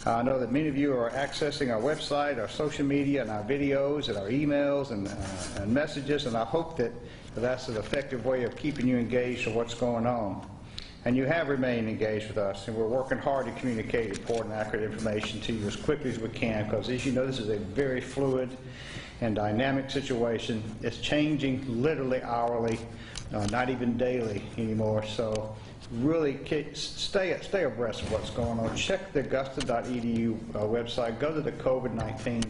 I know that many of you are accessing our website, our social media, and our videos, and our emails and messages, and I hope that that's an effective way of keeping you engaged with what's going on. And you have remained engaged with us, and we're working hard to communicate important, accurate information to you as quickly as we can, because as you know, this is a very fluid and dynamic situation. It's changing literally hourly, not even daily anymore. So really stay abreast of what's going on. Check the augusta.edu website. Go to the COVID-19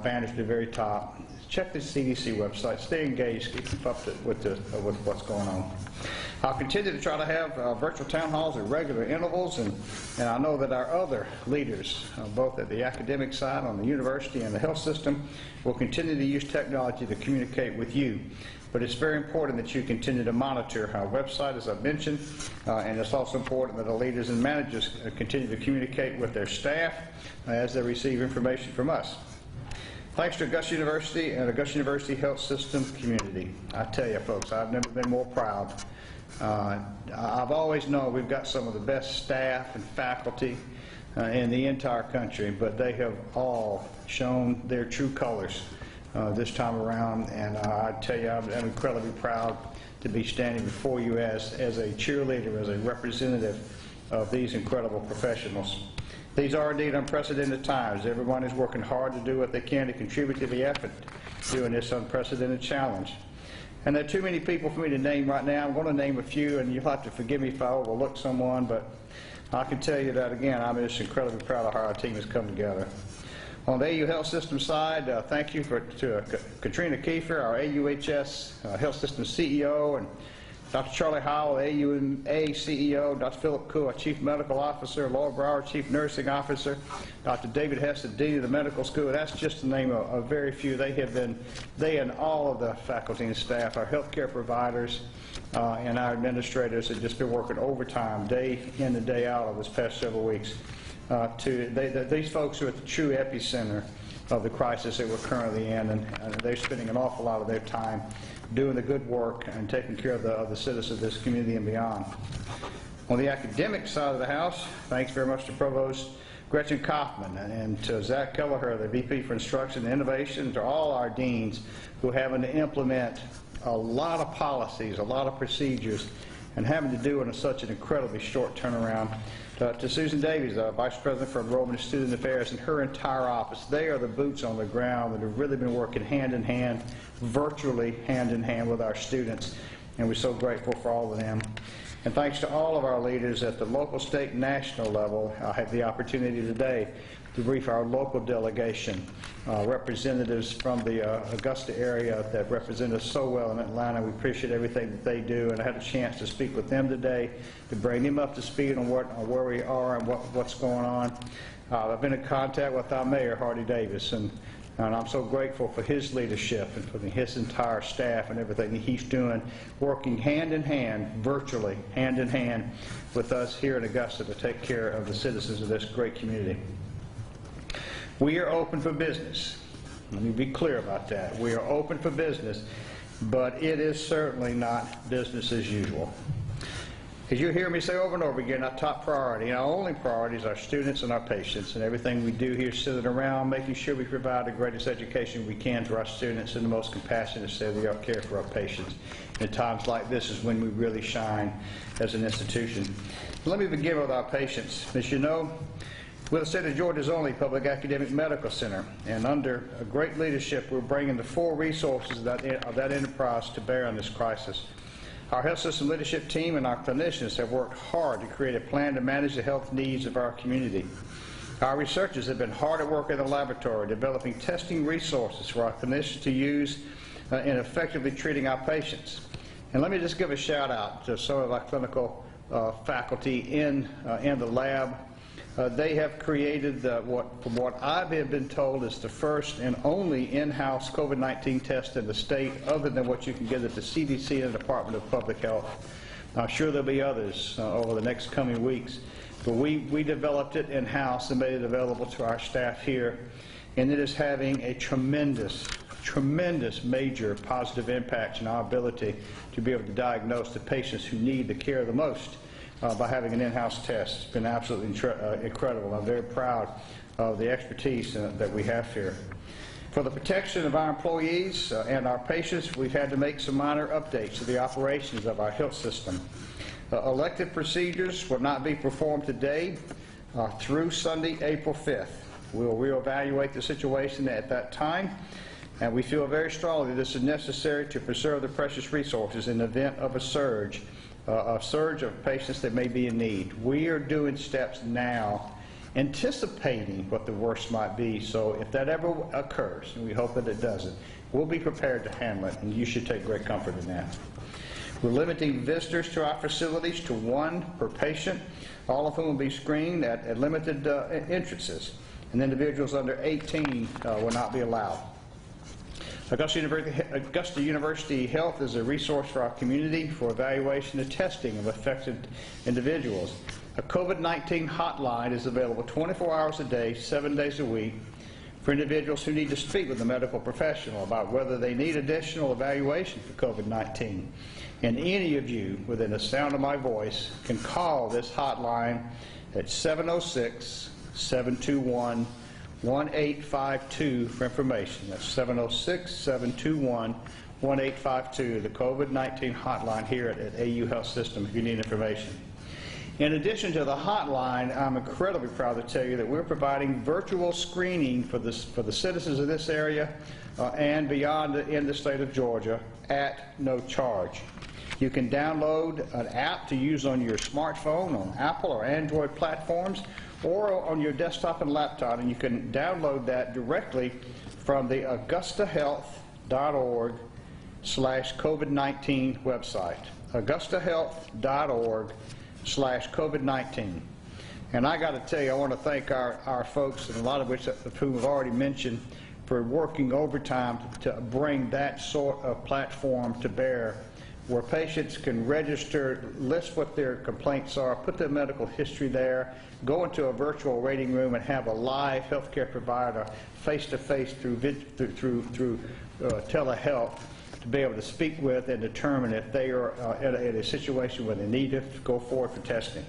banner at the very top. Check the CDC website. Stay engaged. Keep up with what's going on. I'll continue to try to have virtual town halls at regular intervals, and I know that our other leaders, both at the academic side, on the university, and the health system, will continue to use technology to communicate with you. But it's very important that you continue to monitor our website, as I've mentioned, and it's also important that the leaders and managers continue to communicate with their staff as they receive information from us. Thanks to Augusta University and Augusta University Health System community. I tell you, folks, I've never been more proud. I've always known we've got some of the best staff and faculty in the entire country, but they have all shown their true colors this time around, and I tell you, I'm incredibly proud to be standing before you as a cheerleader, as a representative of these incredible professionals. These are indeed unprecedented times. Everyone is working hard to do what they can to contribute to the effort during this unprecedented challenge. And there are too many people for me to name right now. I'm going to name a few, and you'll have to forgive me if I overlook someone, but I can tell you that, again, I'm just incredibly proud of how our team has come together. On the AU Health System side, thank you to Katrina Kiefer, our AUHS Health System CEO, and Dr. Charlie Howell, AUMA CEO, Dr. Philip Koo, our Chief Medical Officer, Laura Brower, Chief Nursing Officer, Dr. David Hess, the Dean of the Medical School. That's just to name a very few. They and all of the faculty and staff, our healthcare providers, and our administrators have just been working overtime, day in and day out over this past several weeks. These folks are at the true epicenter of the crisis that we're currently in, and they're spending an awful lot of their time doing the good work and taking care of the citizens of this community and beyond. On the academic side of the house, thanks very much to Provost Gretchen Kaufman and to Zach Kelleher, the VP for Instruction and Innovation, to all our deans who are having to implement a lot of policies, a lot of procedures, and having to do it in such an incredibly short turnaround. To Susan Davies, Vice President for Enrollment and Student Affairs, and her entire office. They are the boots on the ground that have really been working hand in hand, virtually hand in hand with our students, and we're so grateful for all of them. And thanks to all of our leaders at the local, state, and national level. I have the opportunity today to brief our local delegation, representatives from the Augusta area that represent us so well in Atlanta. We appreciate everything that they do, and I had a chance to speak with them today to bring them up to speed on where we are and what's going on. I've been in contact with our mayor, Hardy Davis, and I'm so grateful for his leadership and for his entire staff and everything that he's doing, working hand in hand, virtually hand in hand with us here in Augusta to take care of the citizens of this great community. We are open for business. Let me be clear about that. We are open for business, but it is certainly not business as usual. As you hear me say over and over again, our top priority, and our only priority, is our students and our patients, and everything we do here sitting around making sure we provide the greatest education we can to our students and the most compassionate state-of-the-art care for our patients. And at times like this is when we really shine as an institution. Let me begin with our patients. As you know, we're the state of Georgia's only public academic medical center, and under a great leadership, we're bringing the full resources of that enterprise to bear on this crisis. Our health system leadership team and our clinicians have worked hard to create a plan to manage the health needs of our community. Our researchers have been hard at work in the laboratory, developing testing resources for our clinicians to use in effectively treating our patients. And let me just give a shout out to some of our clinical faculty in the lab. They have created from what I've been told is the first and only in-house COVID-19 test in the state, other than what you can get at the CDC and the Department of Public Health. I'm sure there'll be others over the next coming weeks, but we developed it in-house and made it available to our staff here, and it is having a tremendous major positive impact in our ability to be able to diagnose the patients who need the care the most. by having an in-house test. It's been absolutely incredible. I'm very proud of the expertise that we have here. For the protection of our employees and our patients, we've had to make some minor updates to the operations of our health system. Elective procedures will not be performed today through Sunday, April 5th. We'll reevaluate the situation at that time, and we feel very strongly this is necessary to preserve the precious resources in the event of a surge of patients that may be in need. We are doing steps now anticipating what the worst might be, so if that ever occurs, and we hope that it doesn't, we'll be prepared to handle it, and you should take great comfort in that. We're limiting visitors to our facilities to 1 per patient, all of whom will be screened at limited entrances, and individuals under 18 will not be allowed. Augusta University Health is a resource for our community for evaluation and testing of affected individuals. A COVID-19 hotline is available 24 hours a day, 7 days a week, for individuals who need to speak with a medical professional about whether they need additional evaluation for COVID-19. And any of you within the sound of my voice can call this hotline at 706-721-1852 for information. That's 706-721-1852, the COVID-19 hotline here at AU Health System if you need information. In addition to the hotline, I'm incredibly proud to tell you that we're providing virtual screening for the citizens of this area and beyond in the state of Georgia at no charge. You can download an app to use on your smartphone, on Apple or Android platforms, or on your desktop and laptop, and you can download that directly from the augustahealth.org/COVID-19 website. augustahealth.org/COVID-19. And I got to tell you, I want to thank our folks, and a lot of which of whom have already mentioned, for working overtime to bring that sort of platform to bear, where patients can register, list what their complaints are, put their medical history there, go into a virtual waiting room and have a live healthcare provider face-to-face through telehealth to be able to speak with and determine if they are in a situation where they need to go forward for testing.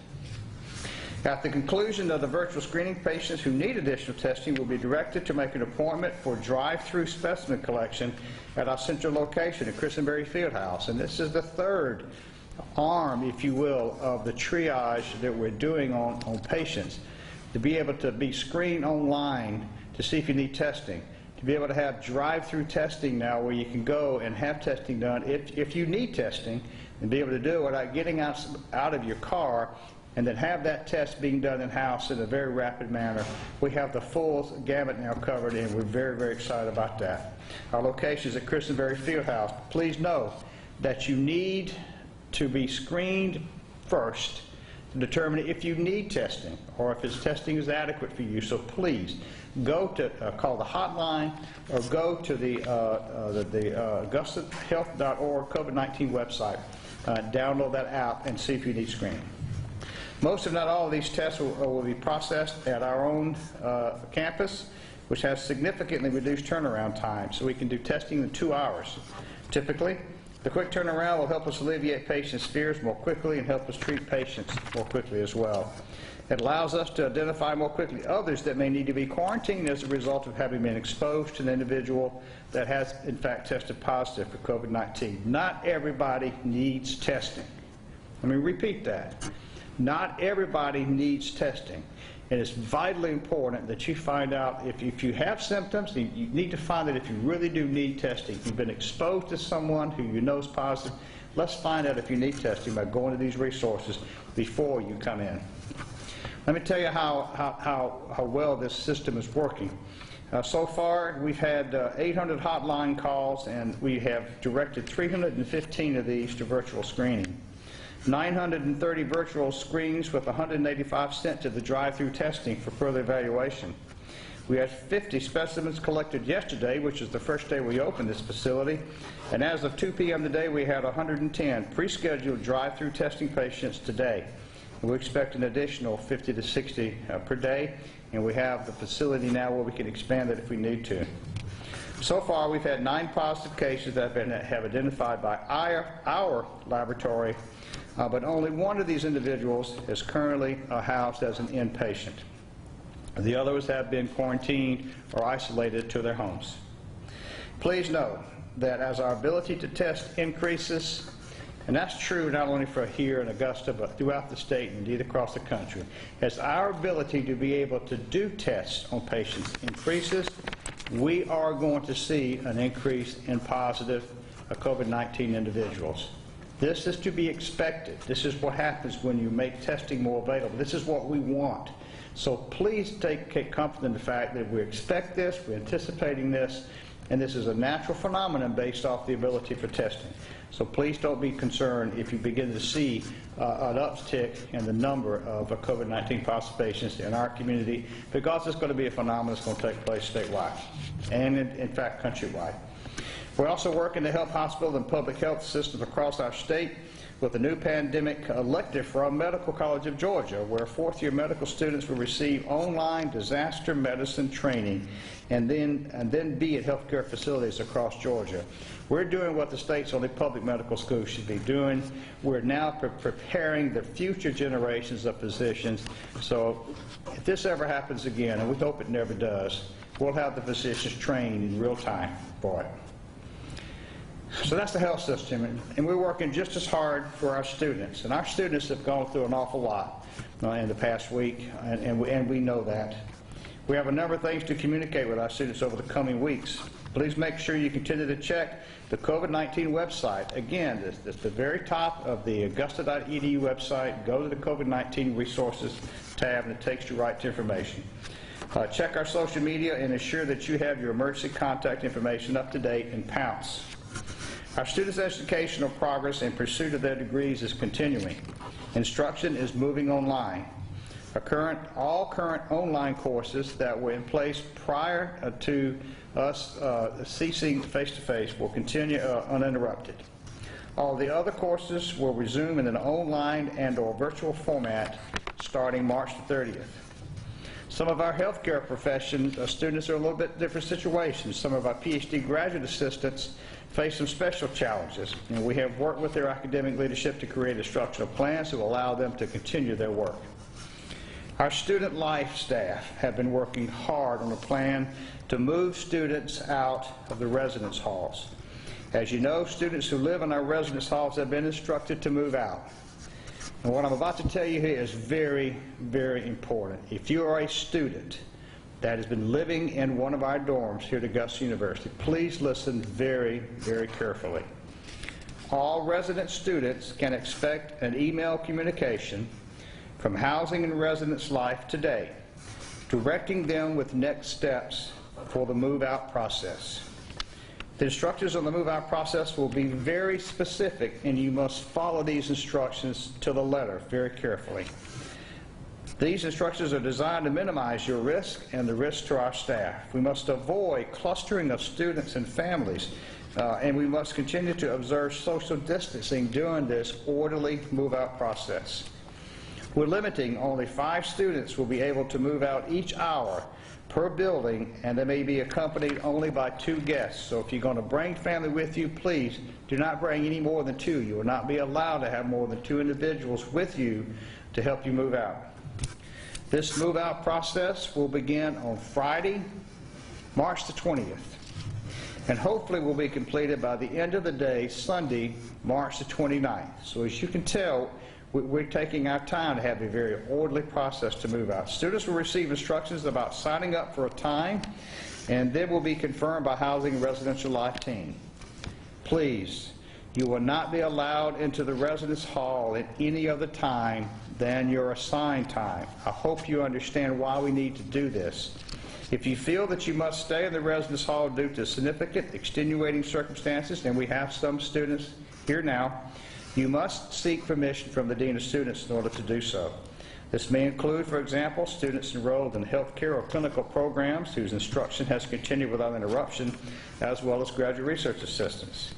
At the conclusion of the virtual screening, patients who need additional testing will be directed to make an appointment for drive-through specimen collection at our central location at Christenberry Fieldhouse. And this is the third arm, if you will, of the triage that we're doing on patients, to be able to be screened online to see if you need testing, to be able to have drive-through testing now where you can go and have testing done if you need testing, and be able to do it without getting out of your car, and then have that test being done in-house in a very rapid manner. We have the full gamut now covered, and we're very, very excited about that. Our location is at Christenberry Fieldhouse. Please know that you need to be screened first to determine if you need testing or if his testing is adequate for you. So please go to call the hotline or go to the augustahealth.org COVID-19 website. Download that app and see if you need screening. Most, if not all, of these tests will be processed at our own campus, which has significantly reduced turnaround time, so we can do testing in 2 hours. Typically, the quick turnaround will help us alleviate patients' fears more quickly and help us treat patients more quickly as well. It allows us to identify more quickly others that may need to be quarantined as a result of having been exposed to an individual that has, in fact, tested positive for COVID-19. Not everybody needs testing. Let me repeat that. Not everybody needs testing, and it's vitally important that you find out if you have symptoms. You need to find out if you really do need testing. If you've been exposed to someone who you know is positive, let's find out if you need testing by going to these resources before you come in. Let me tell you how well this system is working. So far, we've had 800 hotline calls, and we have directed 315 of these to virtual screening. 930 virtual screens with 185 sent to the drive-through testing for further evaluation. We had 50 specimens collected yesterday, which is the first day we opened this facility, and as of 2 p.m. today, we had 110 pre-scheduled drive-through testing patients today. And we expect an additional 50 to 60 per day, and we have the facility now where we can expand it if we need to. So far, we've had 9 positive cases that have been identified by our laboratory but only one of these individuals is currently housed as an inpatient. The others have been quarantined or isolated to their homes. Please know that as our ability to test increases, and that's true not only for here in Augusta, but throughout the state and indeed across the country, as our ability to be able to do tests on patients increases, we are going to see an increase in positive COVID-19 individuals. This is to be expected. This is what happens when you make testing more available. This is what we want. So please take comfort in the fact that we expect this, we're anticipating this, and this is a natural phenomenon based off the ability for testing. So please don't be concerned if you begin to see an uptick in the number of COVID-19 positive patients in our community, because it's going to be a phenomenon that's going to take place statewide and, in fact, countrywide. We're also working to help hospitals and public health systems across our state with the new pandemic elective from Medical College of Georgia, where fourth-year medical students will receive online disaster medicine training and then be at healthcare facilities across Georgia. We're doing what the state's only public medical school should be doing. We're now preparing the future generations of physicians. So if this ever happens again, and we hope it never does, we'll have the physicians trained in real time for it. So that's the health system, and we're working just as hard for our students. And our students have gone through an awful lot in the past week, and we know that. We have a number of things to communicate with our students over the coming weeks. Please make sure you continue to check the COVID-19 website. Again, it's the very top of the augusta.edu website. Go to the COVID-19 resources tab, and it takes you right to information. Check our social media and ensure that you have your emergency contact information up to date and pounce. Our students' educational progress in pursuit of their degrees is continuing. Instruction is moving online. All current online courses that were in place prior to us ceasing face-to-face will continue uninterrupted. All the other courses will resume in an online and/or virtual format starting March the 30th. Some of our healthcare profession students are in a little bit different situations. Some of our PhD graduate assistants face some special challenges, and we have worked with their academic leadership to create instructional plans to allow them to continue their work. Our student life staff have been working hard on a plan to move students out of the residence halls. As you know, students who live in our residence halls have been instructed to move out. And what I'm about to tell you here is very, very important. If you are a student that has been living in one of our dorms here at Augusta University, please listen very, very carefully. All resident students can expect an email communication from Housing and Residence Life today, directing them with next steps for the move-out process. The instructions on the move-out process will be very specific, and you must follow these instructions to the letter very carefully. These instructions are designed to minimize your risk and the risk to our staff. We must avoid clustering of students and families, and we must continue to observe social distancing during this orderly move-out process. We're limiting only 5 students will be able to move out each hour per building, and they may be accompanied only by 2 guests. So if you're going to bring family with you, please do not bring any more than 2. You will not be allowed to have more than 2 individuals with you to help you move out. This move-out process will begin on Friday, March the 20th, and hopefully will be completed by the end of the day, Sunday, March the 29th. So as you can tell, we're taking our time to have a very orderly process to move out. Students will receive instructions about signing up for a time, and then will be confirmed by Housing and Residential Life team. Please, you will not be allowed into the residence hall at any other time than your assigned time. I hope you understand why we need to do this. If you feel that you must stay in the residence hall due to significant extenuating circumstances, and we have some students here now, you must seek permission from the Dean of Students in order to do so. This may include, for example, students enrolled in healthcare or clinical programs whose instruction has continued without interruption, as well as graduate research assistants.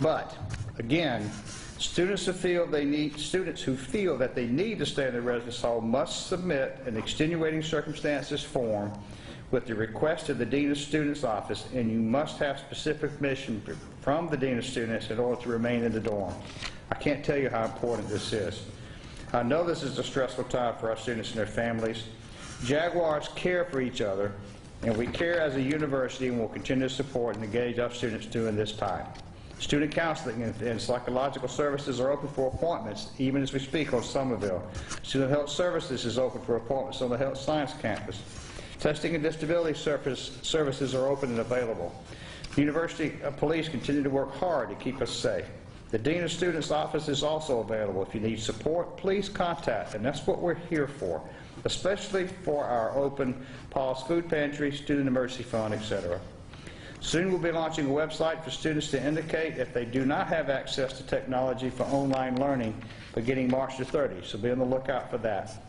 But, again, students who feel that they need to stay in the residence hall must submit an extenuating circumstances form with the request to the Dean of Students office, and you must have specific permission from the Dean of Students in order to remain in the dorm. I can't tell you how important this is. I know this is a stressful time for our students and their families. Jaguars care for each other, and we care as a university and will continue to support and engage our students during this time. Student counseling and psychological services are open for appointments, even as we speak on Somerville. Student health services is open for appointments on the health science campus. Testing and disability services are open and available. University police continue to work hard to keep us safe. The Dean of Students office is also available. If you need support, please contact, and that's what we're here for, especially for our open Paul's Food Pantry, Student Emergency Fund, etc. Soon we'll be launching a website for students to indicate if they do not have access to technology for online learning beginning March the 30th, so be on the lookout for that.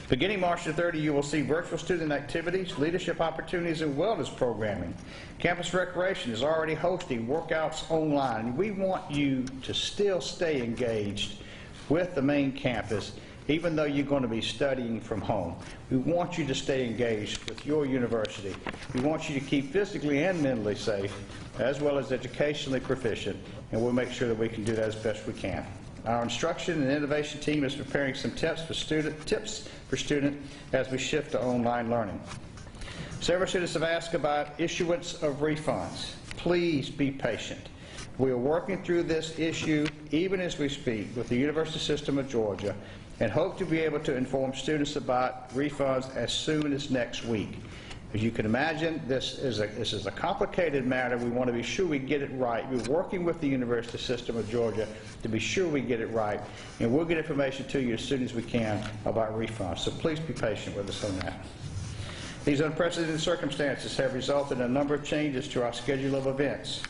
Beginning March the 30th, you will see virtual student activities, leadership opportunities, and wellness programming. Campus Recreation is already hosting workouts online. We want you to still stay engaged with the main campus, even though you're going to be studying from home. We want you to stay engaged with your university. We want you to keep physically and mentally safe, as well as educationally proficient, and we'll make sure that we can do that as best we can. Our instruction and innovation team is preparing some tips for student as we shift to online learning. Several students have asked about issuance of refunds. Please be patient. We are working through this issue even as we speak with the University System of Georgia and hope to be able to inform students about refunds as soon as next week. As you can imagine, this is a complicated matter. We want to be sure we get it right. We're working with the University System of Georgia to be sure we get it right, and we'll get information to you as soon as we can about refunds. So please be patient with us on that. These unprecedented circumstances have resulted in a number of changes to our schedule of events.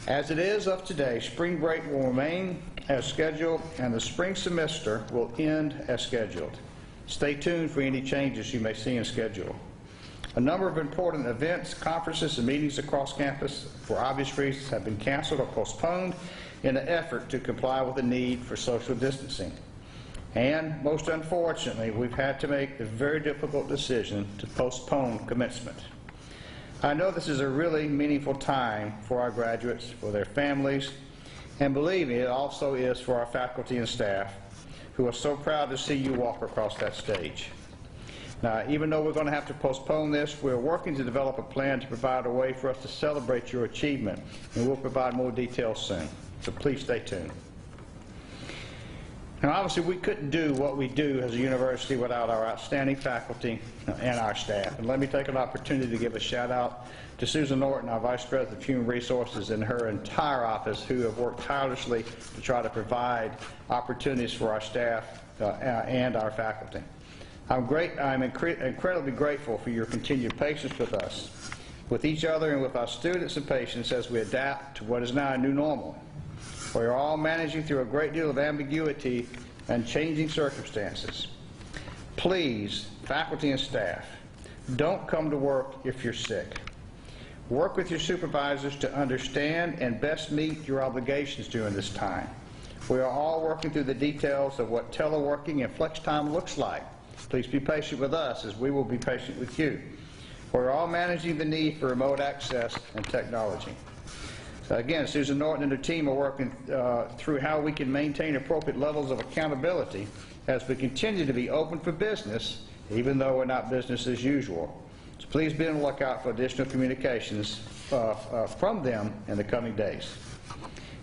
As it is of today, spring break will remain as scheduled, and the spring semester will end as scheduled. Stay tuned for any changes you may see in schedule. A number of important events, conferences, and meetings across campus, for obvious reasons, have been canceled or postponed in an effort to comply with the need for social distancing. And, most unfortunately, we've had to make the very difficult decision to postpone commencement. I know this is a really meaningful time for our graduates, for their families, and believe me, it also is for our faculty and staff, who are so proud to see you walk across that stage. Now, even though we're going to have to postpone this, we're working to develop a plan to provide a way for us to celebrate your achievement, and we'll provide more details soon. So please stay tuned. Now, obviously, we couldn't do what we do as a university without our outstanding faculty and our staff. And let me take an opportunity to give a shout out to Susan Norton, our Vice President of Human Resources, and her entire office, who have worked tirelessly to try to provide opportunities for our staff and our faculty. I'm incredibly grateful for your continued patience with us, with each other, and with our students and patients as we adapt to what is now a new normal. We are all managing through a great deal of ambiguity and changing circumstances. Please, faculty and staff, don't come to work if you're sick. Work with your supervisors to understand and best meet your obligations during this time. We are all working through the details of what teleworking and flex time looks like. Please be patient with us as we will be patient with you. We're all managing the need for remote access and technology. So again, Susan Norton and her team are working through how we can maintain appropriate levels of accountability as we continue to be open for business, even though we're not business as usual. So please be on the lookout for additional communications from them in the coming days.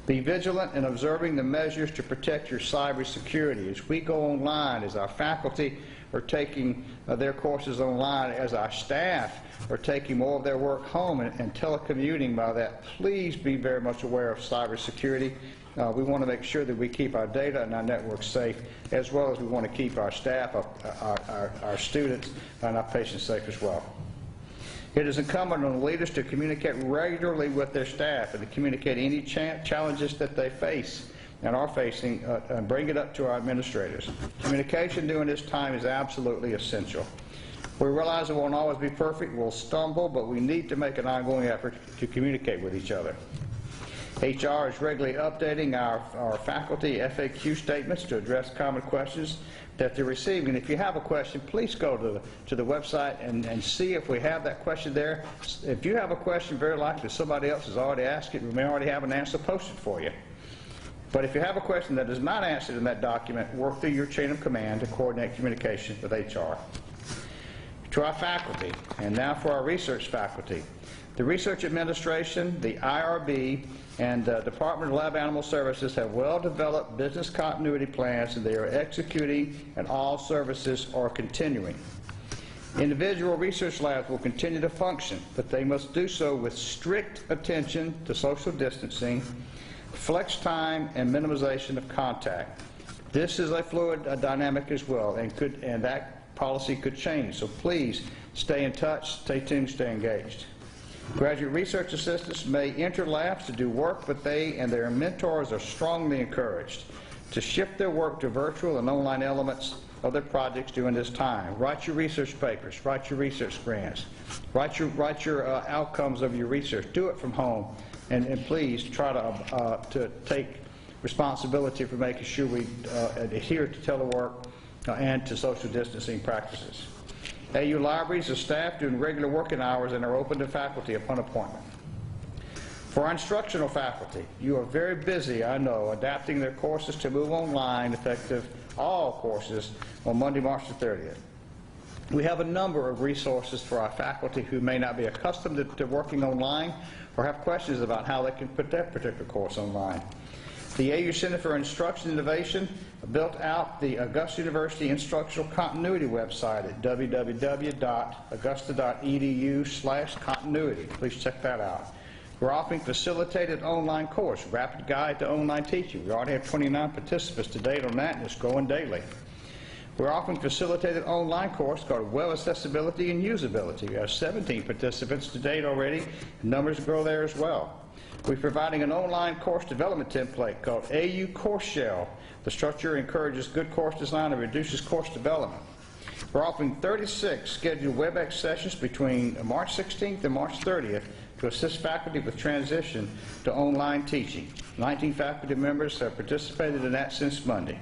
Be vigilant in observing the measures to protect your cybersecurity. As we go online, as our faculty are taking their courses online, as our staff are taking more of their work home and telecommuting by that, please be very much aware of cybersecurity. We want to make sure that we keep our data and our networks safe, as well as we want to keep our staff, our students, and our patients safe as well. It is incumbent on leaders to communicate regularly with their staff and to communicate any challenges that they face and are facing and bring it up to our administrators. Communication during this time is absolutely essential. We realize it won't always be perfect, we'll stumble, but we need to make an ongoing effort to communicate with each other. HR is regularly updating our faculty FAQ statements to address common questions that they're receiving. If you have a question, please go to the website and see if we have that question there. If you have a question, very likely somebody else has already asked it. We may already have an answer posted for you. But if you have a question that is not answered in that document, work through your chain of command to coordinate communication with HR. To our faculty, and now for our research faculty. The Research Administration, the IRB, and the Department of Lab Animal Services have well-developed business continuity plans, and they are executing, and all services are continuing. Individual research labs will continue to function, but they must do so with strict attention to social distancing, flex time, and minimization of contact. This is a fluid dynamic as well, and that policy could change. So please stay in touch, stay tuned, stay engaged. Graduate research assistants may enter labs to do work, but they and their mentors are strongly encouraged to shift their work to virtual and online elements of their projects during this time. Write your research papers, write your research grants, write your outcomes of your research. Do it from home, and please try to take responsibility for making sure we adhere to telework and to social distancing practices. AU libraries are staffed during regular working hours and are open to faculty upon appointment. For our instructional faculty, you are very busy, I know, adapting their courses to move online, effective all courses on Monday, March the 30th. We have a number of resources for our faculty who may not be accustomed to working online or have questions about how they can put that particular course online. The AU Center for Instruction Innovation built out the Augusta University Instructional Continuity website at www.augusta.edu/continuity. Please check that out. We're offering facilitated online course, Rapid Guide to Online Teaching. We already have 29 participants to date on that, and it's growing daily. We're offering facilitated online course called Web Accessibility and Usability. We have 17 participants to date already, and numbers grow there as well. We're providing an online course development template called AU Course Shell. The structure encourages good course design and reduces course development. We're offering 36 scheduled WebEx sessions between March 16th and March 30th to assist faculty with transition to online teaching. 19 faculty members have participated in that since Monday.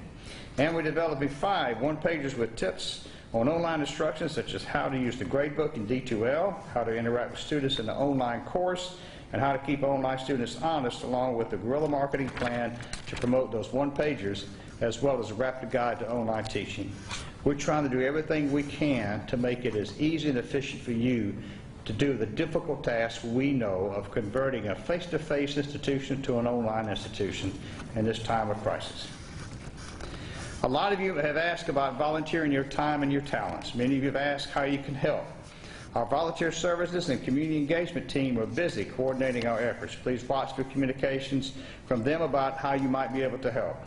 And we're developing 5 one-pagers with tips on online instruction, such as how to use the gradebook in D2L, how to interact with students in the online course, and how to keep online students honest, along with the guerrilla marketing plan to promote those one-pagers, as well as a rapid guide to online teaching. We're trying to do everything we can to make it as easy and efficient for you to do the difficult task we know of converting a face-to-face institution to an online institution in this time of crisis. A lot of you have asked about volunteering your time and your talents. Many of you have asked how you can help. Our volunteer services and community engagement team are busy coordinating our efforts. Please watch for communications from them about how you might be able to help.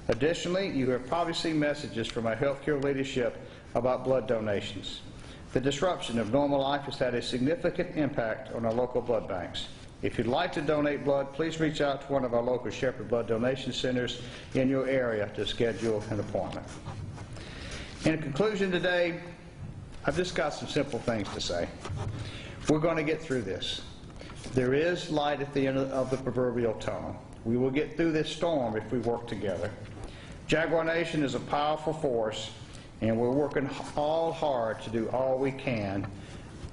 Additionally, you have probably seen messages from our healthcare leadership about blood donations. The disruption of normal life has had a significant impact on our local blood banks. If you'd like to donate blood, please reach out to one of our local Shepherd Blood Donation Centers in your area to schedule an appointment. In conclusion today, I've just got some simple things to say. We're going to get through this. There is light at the end of the proverbial tunnel. We will get through this storm if we work together. Jaguar Nation is a powerful force, and we're working all hard to do all we can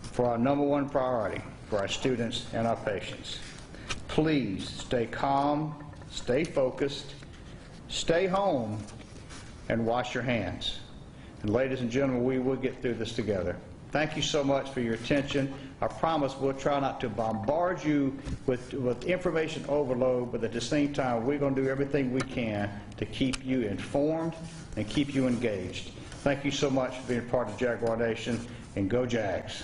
for our #1 priority, for our students and our patients. Please stay calm, stay focused, stay home, and wash your hands. And ladies and gentlemen, we will get through this together. Thank you so much for your attention. I promise we'll try not to bombard you with information overload, but at the same time, we're going to do everything we can to keep you informed and keep you engaged. Thank you so much for being part of Jaguar Nation, and go Jags.